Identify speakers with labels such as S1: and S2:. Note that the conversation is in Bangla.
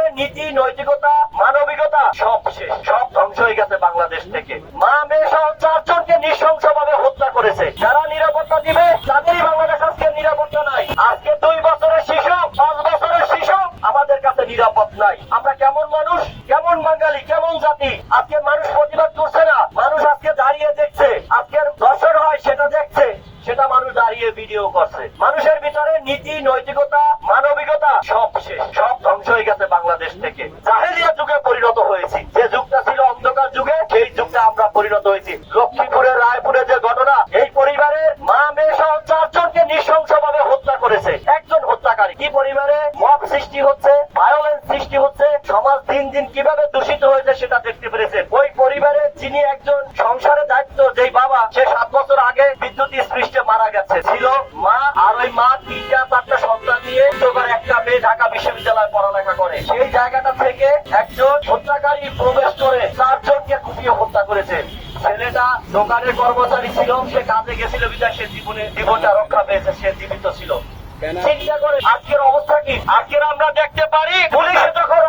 S1: ভিতরে নীতি, নৈতিকতা, মানবিকতা সব শেষ, সব ধ্বংস হয়ে গেছে বাংলাদেশ থেকে। মা, মেয়ে সহ 4 জনকে নৃশংসভাবে হত্যা করেছে। যারা নিরাপত্তা দিবে তাদেরই বাংলাদেশ আজকে নিরাপত্তা নাই। আজকে 2 বছরের শিশু, 5 বছরের শিশু আমাদের কাছে নিরাপদ নাই। আমরা কেমন মানুষ, কেমন বাঙালি, কেমন জাতি? আজকে মানুষ প্রতিবাদ করছে না, মানুষ আজকে দাঁড়িয়ে দেখছে। আজকের দর্শন হয় সেটা দেখছে, সেটা মানুষ দাঁড়িয়ে ভিডিও করছে। মানুষের ভিতরে নীতি, নৈতিকতা, মানবিকতা সব শেষ, সব ধ্বংস হয়ে গেছে বাংলাদেশ থেকে। জাহেলিয়া যুগে পরিণত হয়েছি। যে যুগটা ছিল অন্ধকার যুগে, সেই যুগটা আমরা পরিণত হয়েছি। লক্ষ্মীপুরের রায়পুরে যে ঘটনা, এই পরিবারের মা, মেয়ে সহ 4 জনকে নৃশংসভাবে হত্যা করেছে একজন হত্যাকারী। কি পরিবারে মব সৃষ্টি হচ্ছে, ভায়োলেন্স সৃষ্টি হচ্ছে, সমাজ দিন দিন কিভাবে দূষিত হয়েছে সেটা দেখতে পেরেছে। ওই পরিবারে যিনি একজন সংসারের দায়িত্ব, যেই বাবা, সে 7 বছর আগে বিদ্যুৎ স্পৃষ্টে মারা গেছে। ছিল মা, আর ওই মা 3টা-4টা সন্তান নিয়ে একটা মেয়ে ঢাকা বিশ্ববিদ্যালয়ে পড়ালেখা করে। সেই জায়গাটা থেকে একজন হত্যাকারী প্রবেশ করে 4 জনকে কুপিয়ে হত্যা করেছে। ছেলেটা দোকানের কর্মচারী ছিল, সে কাজে গেছিল বিধায় সে জীবনটা রক্ষা পেয়েছে, সে জীবিত ছিল। চিন্তা করে আজকের অবস্থা কি? আজকের আমরা দেখতে পারি পুলিশে যখন